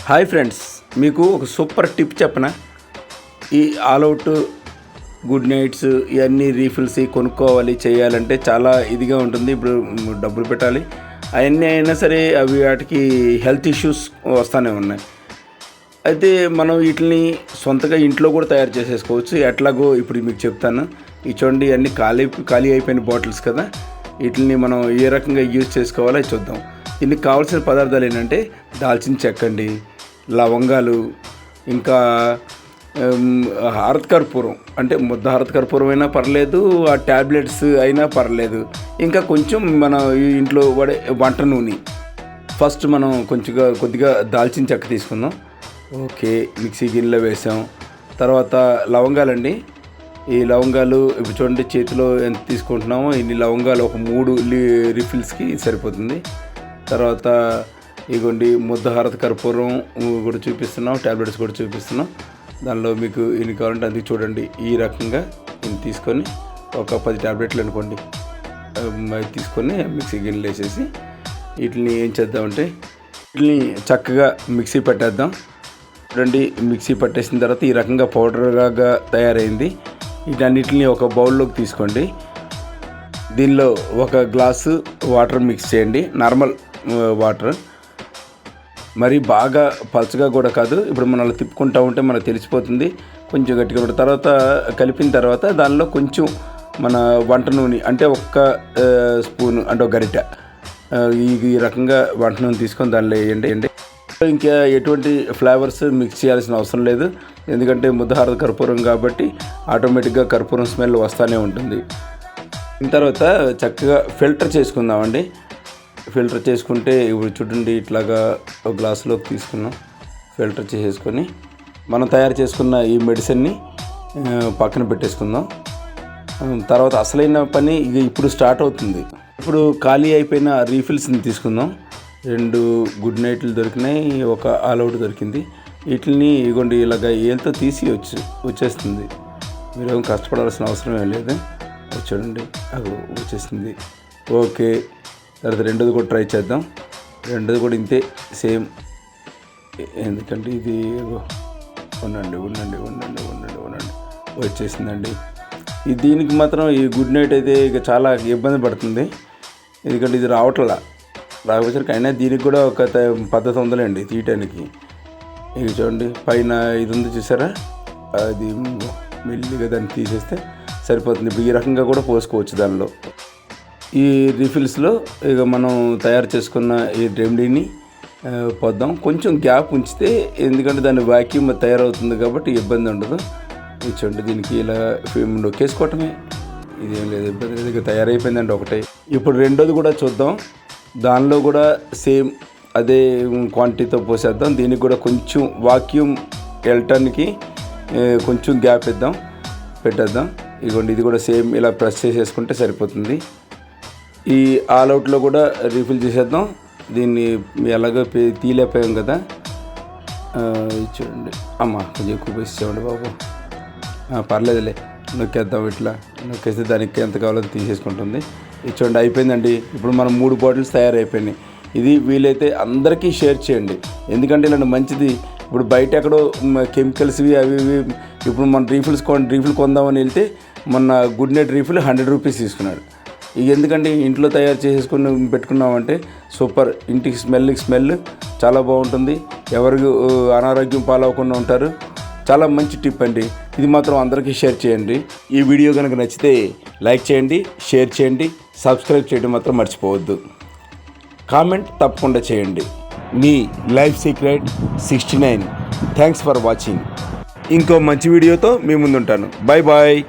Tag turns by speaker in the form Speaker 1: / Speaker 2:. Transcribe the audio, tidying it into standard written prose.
Speaker 1: Hi friends, మీకు ఒక super tip చెప్పనా. ఈ ఆల్అవుట్ గుడ్ నైట్స్ ఇవన్నీ రీఫిల్స్ కొనుక్కోవాలి చేయాలంటే చాలా ఇదిగా ఉంటుంది. ఇప్పుడు డబ్బులు పెట్టాలి, అవన్నీ అయినా సరే అవి వాటికి హెల్త్ ఇష్యూస్ వస్తూనే ఉన్నాయి. అయితే మనం వీటిని సొంతగా ఇంట్లో కూడా తయారు చేసేసుకోవచ్చు. ఎట్లాగో ఇప్పుడు మీకు చెప్తాను. ఈ చూడండి, అన్నీ ఖాళీ అయిపోయిన బాటిల్స్ కదా, వీటిని మనం ఏ రకంగా యూజ్ చేసుకోవాలో చూద్దాం. దీనికి కావాల్సిన పదార్థాలు ఏంటంటే దాల్చిన చెక్క అండి, లవంగాలు, ఇంకా హారత కర్పూరం, అంటే ముద్ద హారత కర్పూరం అయినా పర్లేదు, ఆ ట్యాబ్లెట్స్ అయినా పర్లేదు, ఇంకా కొంచెం మన ఇంట్లో వాడే వంట నూనె. ఫస్ట్ మనం కొద్దిగా దాల్చిన చెక్క తీసుకుందాం. ఓకే, మిక్సీ గిన్నెలో వేసాం. తర్వాత లవంగాలండి. ఈ లవంగాలు ఇప్పుడు చూడండి, చేతిలో ఎంత తీసుకుంటున్నామో ఇన్ని లవంగాలు ఒక 3 రీఫిల్స్కి సరిపోతుంది. తర్వాత ఇగోండి ముద్ద హారత కర్పూరం కూడా చూపిస్తున్నాం, ట్యాబ్లెట్స్ కూడా చూపిస్తున్నాం. దానిలో మీకు ఇన్ని కావాలంటే అందుకు చూడండి, ఈ రకంగా ఇన్ని తీసుకొని ఒక 10 ట్యాబ్లెట్లు అనుకోండి తీసుకొని మిక్సీ గిన్నెలు వేసేసి వీటిని ఏం చేద్దామంటే వీటిని చక్కగా మిక్సీ పట్టేద్దాం. చూడండి, మిక్సీ పట్టేసిన తర్వాత ఈ రకంగా పౌడర్గా తయారైంది. వీటన్నిటిని ఒక బౌల్లోకి తీసుకోండి. దీనిలో 1 గ్లాసు వాటర్ మిక్స్ చేయండి, నార్మల్ వాటర్, మరి బాగా పలచగా కూడా కాదు. ఇప్పుడు మనం తిప్పుకుంటూ ఉంటే మనకు తెలిసిపోతుంది, కొంచెం గట్టిగా ఉంటుంది. తర్వాత కలిపిన తర్వాత దానిలో కొంచెం మన వంట నూనె, అంటే 1 స్పూన్, అంటే 1 గరిటె ఈ రకంగా వంట నూనె తీసుకొని దానిలో వేయండి. ఇంకా ఎటువంటి ఫ్లేవర్స్ మిక్స్ చేయాల్సిన అవసరం లేదు, ఎందుకంటే ముద్ద హారత కర్పూరం కాబట్టి ఆటోమేటిక్గా కర్పూరం స్మెల్ వస్తూనే ఉంటుంది. తర్వాత చక్కగా ఫిల్టర్ చేసుకుందామండి. ఫిల్టర్ చేసుకుంటే ఇప్పుడు చూడండి, ఇట్లాగా ఒక గ్లాసులోకి తీసుకున్నాం. ఫిల్టర్ చేసేసుకొని మనం తయారు చేసుకున్న ఈ మెడిసిన్ని పక్కన పెట్టేసుకుందాం. తర్వాత అసలైన పని ఇప్పుడు స్టార్ట్ అవుతుంది. ఇప్పుడు ఖాళీ అయిపోయిన రీఫిల్స్ని తీసుకుందాం. 2 గుడ్ నైట్లు దొరికినాయి, 1 ఆల్అవుట్ దొరికింది. వీటిని ఇగోండి ఇలాగ ఏలతో తీసి వచ్చేస్తుంది. మీరేం కష్టపడాల్సిన అవసరం ఏం లేదు. చూడండి, అది వచ్చేసింది. ఓకే, తర్వాత 2ది కూడా ట్రై చేద్దాం. 2ది కూడా ఇంతే సేమ్, ఎందుకంటే ఇది ఉండండి వచ్చేసిందండి. దీనికి మాత్రం ఈ గుడ్ నైట్ అయితే ఇక చాలా ఇబ్బంది పడుతుంది, ఎందుకంటే ఇది రాకపోతే అయినా దీనికి కూడా ఒక పద్ధతి ఉందండి తీయటానికి. ఇక చూడండి, పైన ఇది ఉంది చూసారా, అది మెల్లిగా దాన్ని తీసేస్తే సరిపోతుంది. ఇప్పుడు ఈ రకంగా కూడా పోసుకోవచ్చు దానిలో. ఈ రీఫిల్స్లో ఇక మనం తయారు చేసుకున్న ఈ రెమెడీని పోద్దాం. కొంచెం గ్యాప్ ఉంచితే, ఎందుకంటే దాని వాక్యూమ్ తయారవుతుంది కాబట్టి ఇబ్బంది ఉండదు. చూడండి, దీనికి ఇలా నొక్కేసుకోవటమే, ఇదేం లేదు, ఇబ్బంది లేదు. ఇక తయారైపోయిందండి ఒకటే. ఇప్పుడు 2ది కూడా చూద్దాం. దానిలో కూడా సేమ్ అదే క్వాంటిటీతో పోసేద్దాం. దీనికి కూడా కొంచెం వాక్యూమ్ వెళ్ళటానికి కొంచెం గ్యాప్ పెట్టేద్దాం. ఇదిగోండి, ఇది కూడా సేమ్ ఇలా ప్రెస్ చేసేసుకుంటే సరిపోతుంది. ఈ ఆల్అవుట్లో కూడా రీఫిల్ చేసేద్దాం. దీన్ని ఎలాగో తీలేకపోయాం కదా. చూడండి, కొంచెం ఎక్కువ వేసేవాడి బాబు, పర్లేదులే, నొక్కేద్దాం. ఇట్లా నొక్కేస్తే దానికి ఎంత కావాలో తీసేసుకుంటుంది. ఇది చూడండి, అయిపోయిందండి. ఇప్పుడు మనం 3 బాటిల్స్ తయారైపోయినాయి. ఇది వీలైతే అందరికీ షేర్ చేయండి, ఎందుకంటే ఇలాంటి మంచిది. ఇప్పుడు బయట ఎక్కడో కెమికల్స్వి అవి ఇప్పుడు మన రీఫిల్ కొందామని వెళ్తే మొన్న గుడ్ నైట్ రీఫిల్ 100 రూపీస్ తీసుకున్నాడు. ఇక ఎందుకంటే ఇంట్లో తయారు చేసేసుకుని పెట్టుకున్నామంటే సూపర్, ఇంటికి స్మెల్ చాలా బాగుంటుంది. ఎవరికి అనారోగ్యం పాలవకుండా ఉంటారు. చాలా మంచి టిప్ అండి, ఇది మాత్రం అందరికీ షేర్ చేయండి. ఈ వీడియో కనుక నచ్చితే లైక్ చేయండి, షేర్ చేయండి, సబ్స్క్రైబ్ చేయడం మాత్రం మర్చిపోవద్దు. కామెంట్ తప్పకుండా చేయండి. మీ life secret 69. Thanks for watching. ఇంకో మంచి వీడియోతో మీ ముందుంటాను. Bye bye.